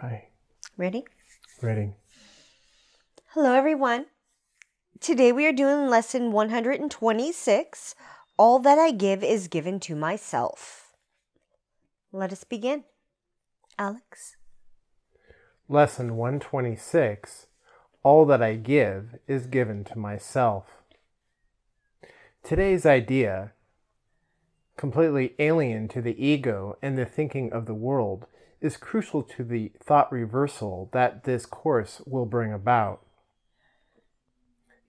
Hi. Ready? Ready. Hello, everyone. Today we are doing lesson 126. All that I give is given to myself. Let us begin. Alex? Lesson 126. All that I give is given to myself. Today's idea, completely alien to the ego and the thinking of the world, is crucial to the thought reversal that this course will bring about.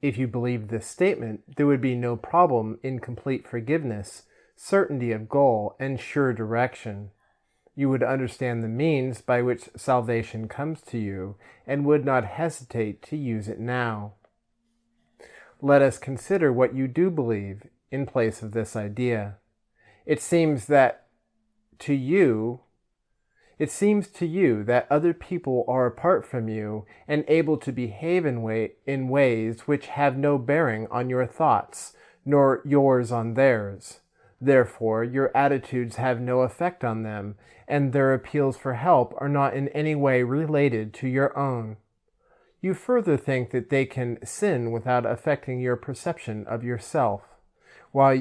If you believed this statement, there would be no problem in complete forgiveness, certainty of goal, and sure direction. You would understand the means by which salvation comes to you and would not hesitate to use it now. Let us consider what you do believe in place of this idea. It seems to you that other people are apart from you and able to behave in ways which have no bearing on your thoughts, nor yours on theirs. Therefore, your attitudes have no effect on them, and their appeals for help are not in any way related to your own. You further think that they can sin without affecting your perception of yourself, while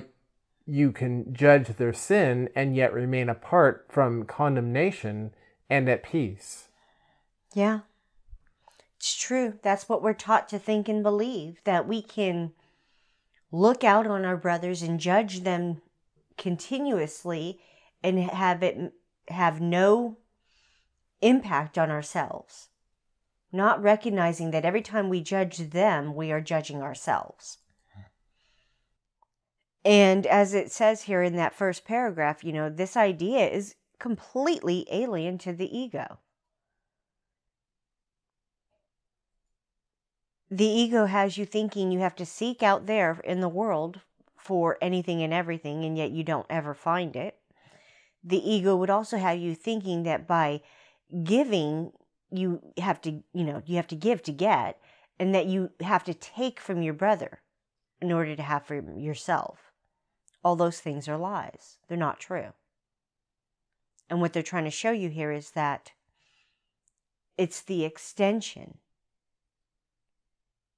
you can judge their sin and yet remain apart from condemnation and at peace. Yeah, it's true. That's what we're taught to think and believe, that we can look out on our brothers and judge them continuously and have no impact on ourselves, not recognizing that every time we judge them, we are judging ourselves. And as it says here in that first paragraph, this idea is completely alien to the ego. The ego has you thinking you have to seek out there in the world for anything and everything, and yet you don't ever find it. The ego would also have you thinking that by giving, you have to give to get, and that you have to take from your brother in order to have for yourself. All those things are lies. They're not true. And what they're trying to show you here is that it's the extension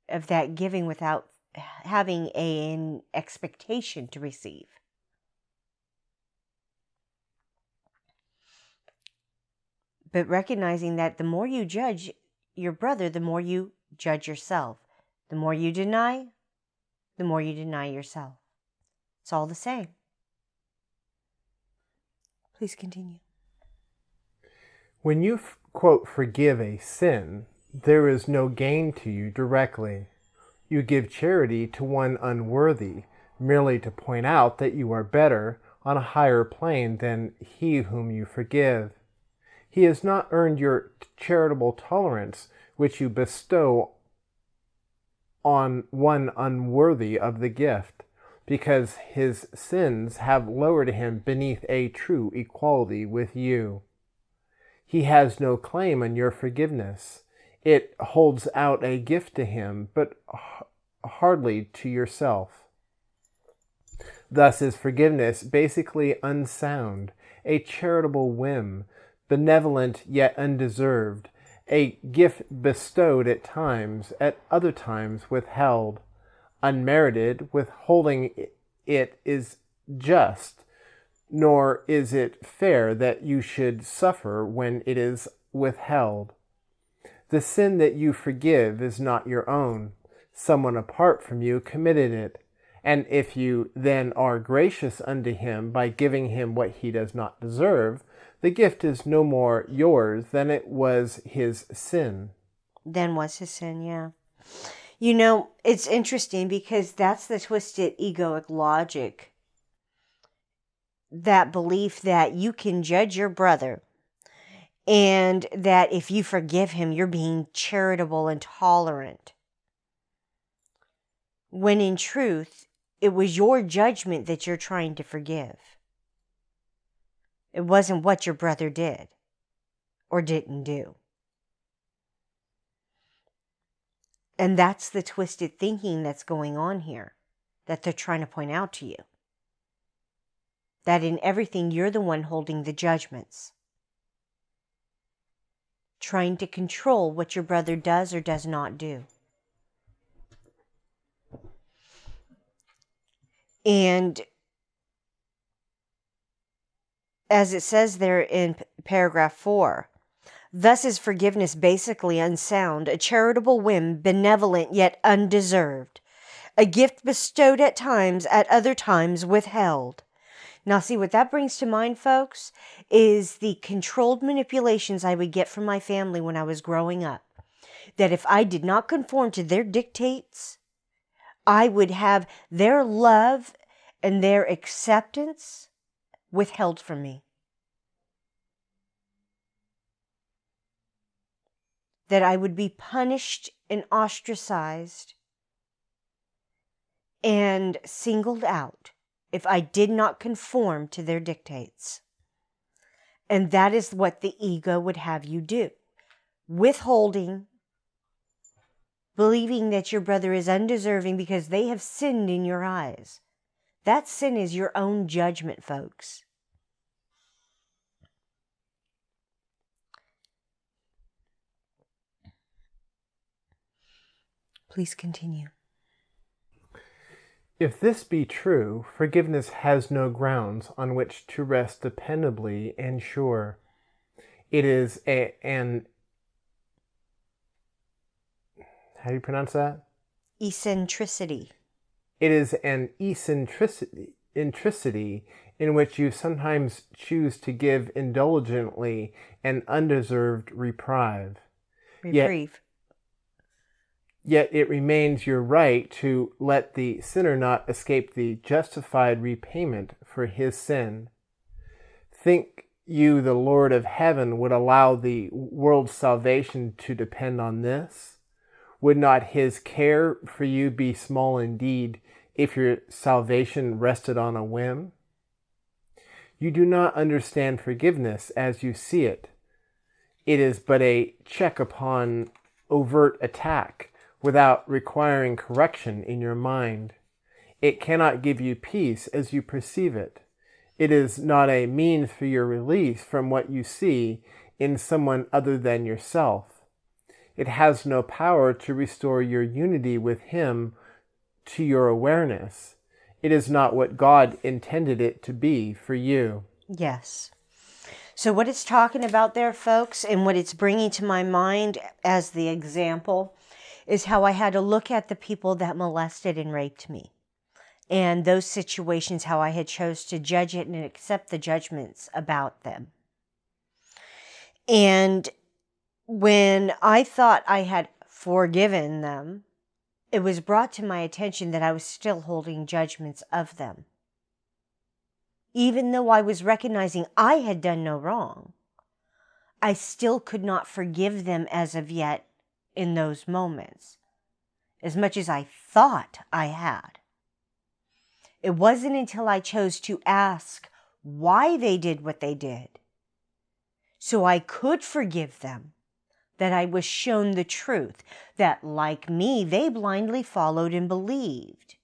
of that giving without having an expectation to receive. But recognizing that the more you judge your brother, the more you judge yourself. The more you deny, the more you deny yourself. It's all the same. Please continue. When you, quote, forgive a sin, there is no gain to you directly. You give charity to one unworthy, merely to point out that you are better, on a higher plane than he whom you forgive. He has not earned your charitable tolerance, which you bestow on one unworthy of the gift, because his sins have lowered him beneath a true equality with you. He has no claim on your forgiveness. It holds out a gift to him, but hardly to yourself. Thus is forgiveness basically unsound, a charitable whim, benevolent yet undeserved, a gift bestowed at times, at other times withheld. Unmerited, withholding it is just, nor is it fair that you should suffer when it is withheld. The sin that you forgive is not your own. Someone apart from you committed it, and if you then are gracious unto him by giving him what he does not deserve, the gift is no more yours than it was his sin. Then was his sin, yeah. It's interesting because that's the twisted egoic logic. That belief that you can judge your brother and that if you forgive him, you're being charitable and tolerant. When in truth, it was your judgment that you're trying to forgive. It wasn't what your brother did or didn't do. And that's the twisted thinking that's going on here, that they're trying to point out to you. That in everything, you're the one holding the judgments. trying to control what your brother does or does not do. And as it says there in paragraph 4, thus is forgiveness basically unsound, a charitable whim, benevolent yet undeserved, a gift bestowed at times, at other times withheld. Now, see, what that brings to mind, folks, is the controlled manipulations I would get from my family when I was growing up. That if I did not conform to their dictates, I would have their love and their acceptance withheld from me. That I would be punished and ostracized and singled out if I did not conform to their dictates. And that is what the ego would have you do. Withholding, believing that your brother is undeserving because they have sinned in your eyes. That sin is your own judgment, folks. Please continue. If this be true, forgiveness has no grounds on which to rest dependably and sure. It is an how do you pronounce that? Eccentricity. It is an eccentricity in which you sometimes choose to give indulgently an undeserved reprieve. Yet it remains your right to let the sinner not escape the justified repayment for his sin. Think you the Lord of heaven would allow the world's salvation to depend on this? Would not his care for you be small indeed if your salvation rested on a whim? You do not understand forgiveness as you see it. It is but a check upon overt attack, without requiring correction in your mind. It cannot give you peace as you perceive it. It is not a means for your release from what you see in someone other than yourself. It has no power to restore your unity with him to your awareness. It is not what God intended it to be for you. Yes. So what it's talking about there, folks, and what it's bringing to my mind as the example is how I had to look at the people that molested and raped me. And those situations, how I had chose to judge it and accept the judgments about them. And when I thought I had forgiven them, it was brought to my attention that I was still holding judgments of them. Even though I was recognizing I had done no wrong, I still could not forgive them as of yet in those moments, as much as I thought I had. It wasn't until I chose to ask why they did what they did, so I could forgive them, that I was shown the truth, that like me, they blindly followed and believed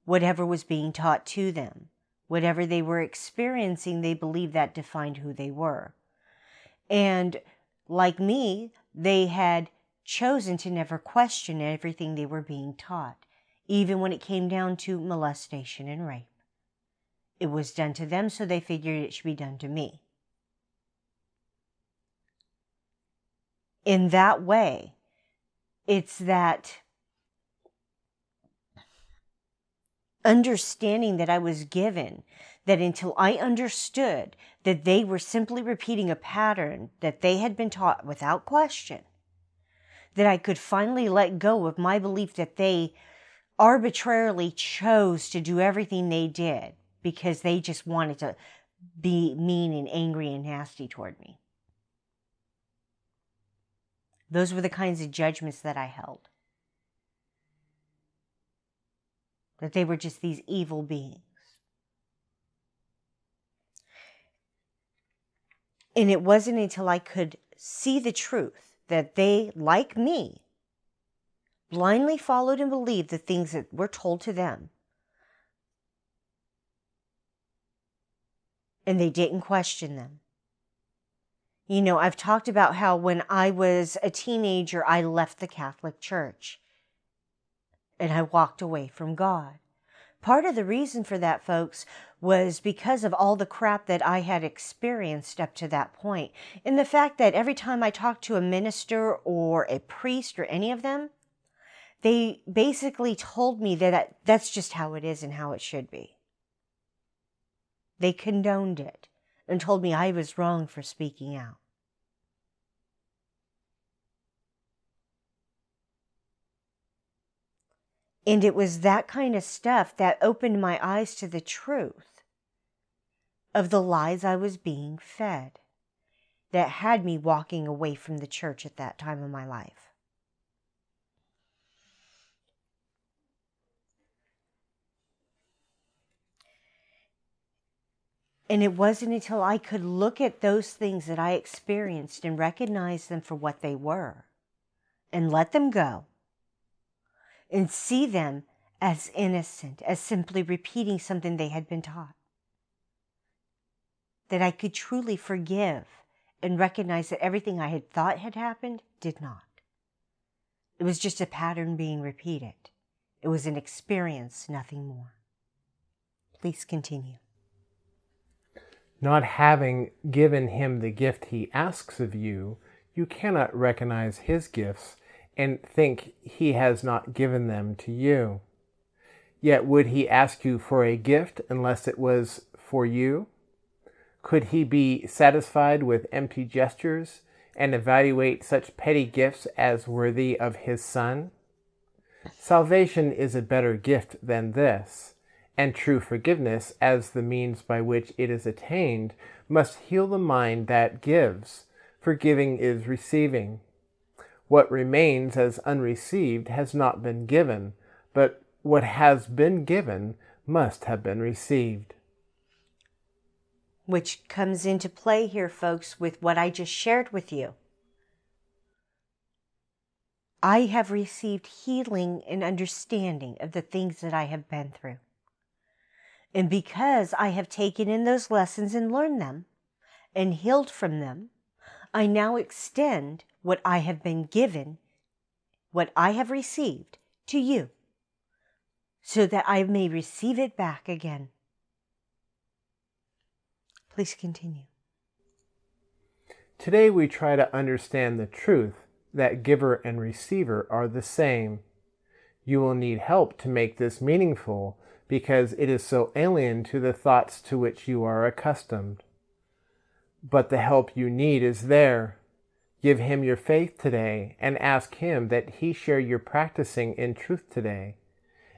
whatever was being taught to them. Whatever they were experiencing, they believed that defined who they were. And like me, they had chosen to never question everything they were being taught, even when it came down to molestation and rape. It was done to them, so they figured it should be done to me. In that way, it's that understanding that I was given, that until I understood that they were simply repeating a pattern that they had been taught without question, that I could finally let go of my belief that they arbitrarily chose to do everything they did because they just wanted to be mean and angry and nasty toward me. Those were the kinds of judgments that I held. That they were just these evil beings. And it wasn't until I could see the truth that they, like me, blindly followed and believed the things that were told to them. And they didn't question them. I've talked about how when I was a teenager, I left the Catholic Church and I walked away from God. Part of the reason for that, folks, was because of all the crap that I had experienced up to that point. And the fact that every time I talked to a minister or a priest or any of them, they basically told me that that's just how it is and how it should be. They condoned it and told me I was wrong for speaking out. And it was that kind of stuff that opened my eyes to the truth of the lies I was being fed that had me walking away from the church at that time of my life. And it wasn't until I could look at those things that I experienced and recognize them for what they were and let them go and see them as innocent, as simply repeating something they had been taught, that I could truly forgive and recognize that everything I had thought had happened did not. It was just a pattern being repeated. It was an experience, nothing more. Please continue. Not having given him the gift he asks of you, you cannot recognize his gifts and think he has not given them to you. Yet would he ask you for a gift unless it was for you? Could he be satisfied with empty gestures and evaluate such petty gifts as worthy of his Son? Salvation is a better gift than this, and true forgiveness, as the means by which it is attained, must heal the mind that gives, for giving is receiving. What remains as unreceived has not been given, but what has been given must have been received. Which comes into play here, folks, with what I just shared with you. I have received healing and understanding of the things that I have been through. And because I have taken in those lessons and learned them and healed from them, I now extend what I have been given, what I have received, to you, so that I may receive it back again. Please continue. Today we try to understand the truth that giver and receiver are the same. You will need help to make this meaningful because it is so alien to the thoughts to which you are accustomed. But the help you need is there. Give him your faith today and ask him that he share your practicing in truth today.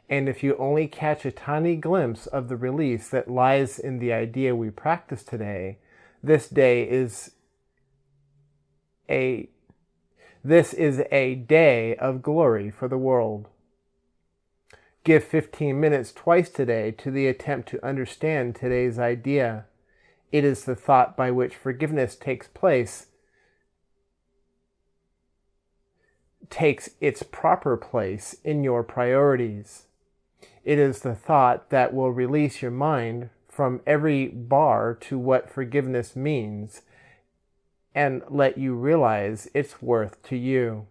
And if you only catch a tiny glimpse of the release that lies in the idea we practice today, this is a day of glory for the world. Give 15 minutes twice today to the attempt to understand today's idea. It is the thought by which forgiveness takes its proper place in your priorities. It is the thought that will release your mind from every bar to what forgiveness means and let you realize its worth to you.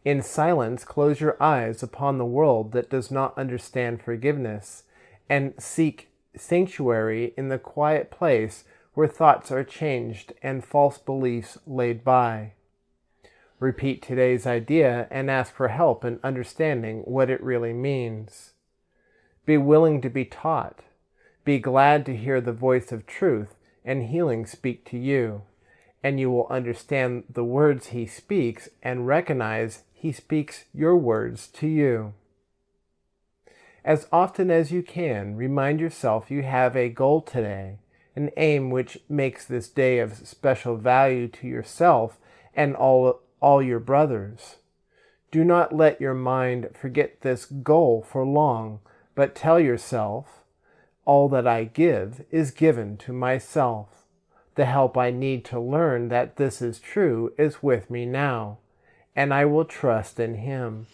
In silence, close your eyes upon the world that does not understand forgiveness and seek sanctuary in the quiet place where thoughts are changed and false beliefs laid by. Repeat today's idea and ask for help in understanding what it really means. Be willing to be taught. Be glad to hear the voice of truth and healing speak to you, and you will understand the words he speaks and recognize he speaks your words to you. As often as you can, remind yourself you have a goal today, an aim which makes this day of special value to yourself and all your brothers. Do not let your mind forget this goal for long, but tell yourself, all that I give is given to myself. The help I need to learn that this is true is with me now, and I will trust in him.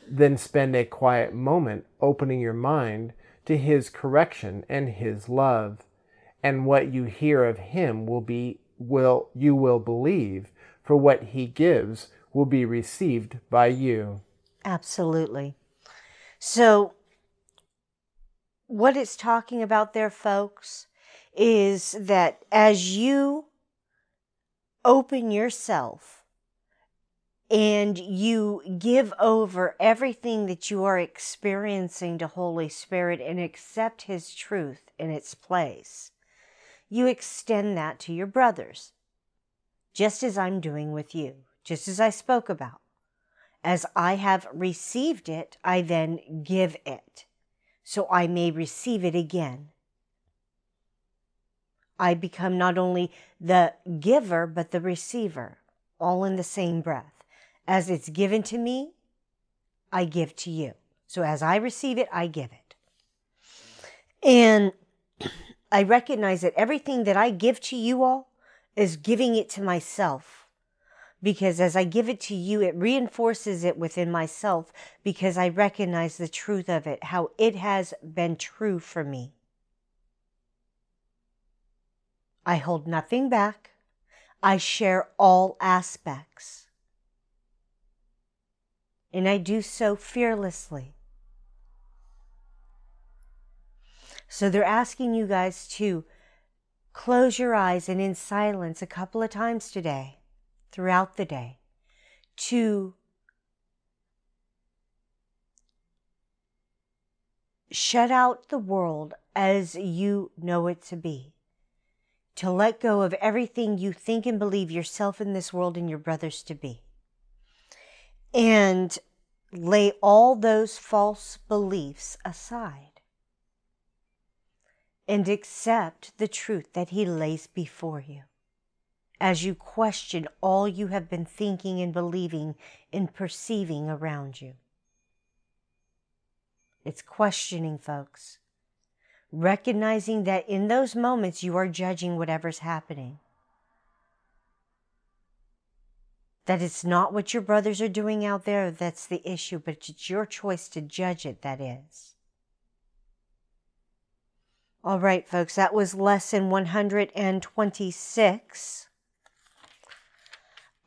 Then spend a quiet moment opening your mind to his correction and his love, and what you hear of him you will believe, for what he gives will be received by you. Absolutely. So what it's talking about there, folks, is that as you open yourself and you give over everything that you are experiencing to Holy Spirit and accept his truth in its place, you extend that to your brothers, just as I'm doing with you, just as I spoke about. As I have received it, I then give it, so I may receive it again. I become not only the giver, but the receiver, all in the same breath. As it's given to me, I give to you. So as I receive it, I give it. And I recognize that everything that I give to you all is giving it to myself. Because as I give it to you, it reinforces it within myself, because I recognize the truth of it, how it has been true for me. I hold nothing back. I share all aspects. And I do so fearlessly. So they're asking you guys to close your eyes and in silence a couple of times today, throughout the day, to shut out the world as you know it to be. To let go of everything you think and believe yourself in this world and your brothers to be. And lay all those false beliefs aside. And accept the truth that he lays before you. As you question all you have been thinking and believing and perceiving around you. It's questioning, folks. Recognizing that in those moments you are judging whatever's happening. That it's not what your brothers are doing out there that's the issue, but it's your choice to judge it, that is. All right, folks, that was lesson 126.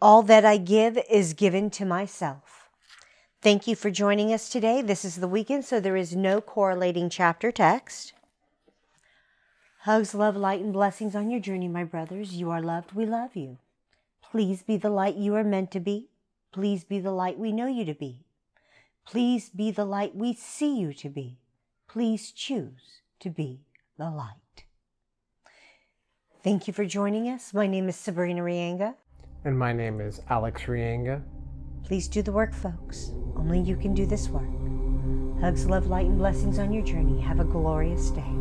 All that I give is given to myself. Thank you for joining us today. This is the weekend, so there is no correlating chapter text. Hugs, love, light, and blessings on your journey, my brothers. You are loved. We love you. Please be the light you are meant to be. Please be the light we know you to be. Please be the light we see you to be. Please choose to be the light. Thank you for joining us. My name is Sabrina Reyenga. And my name is Alex Reyenga. Please do the work, folks. Only you can do this work. Hugs, love, light, and blessings on your journey. Have a glorious day.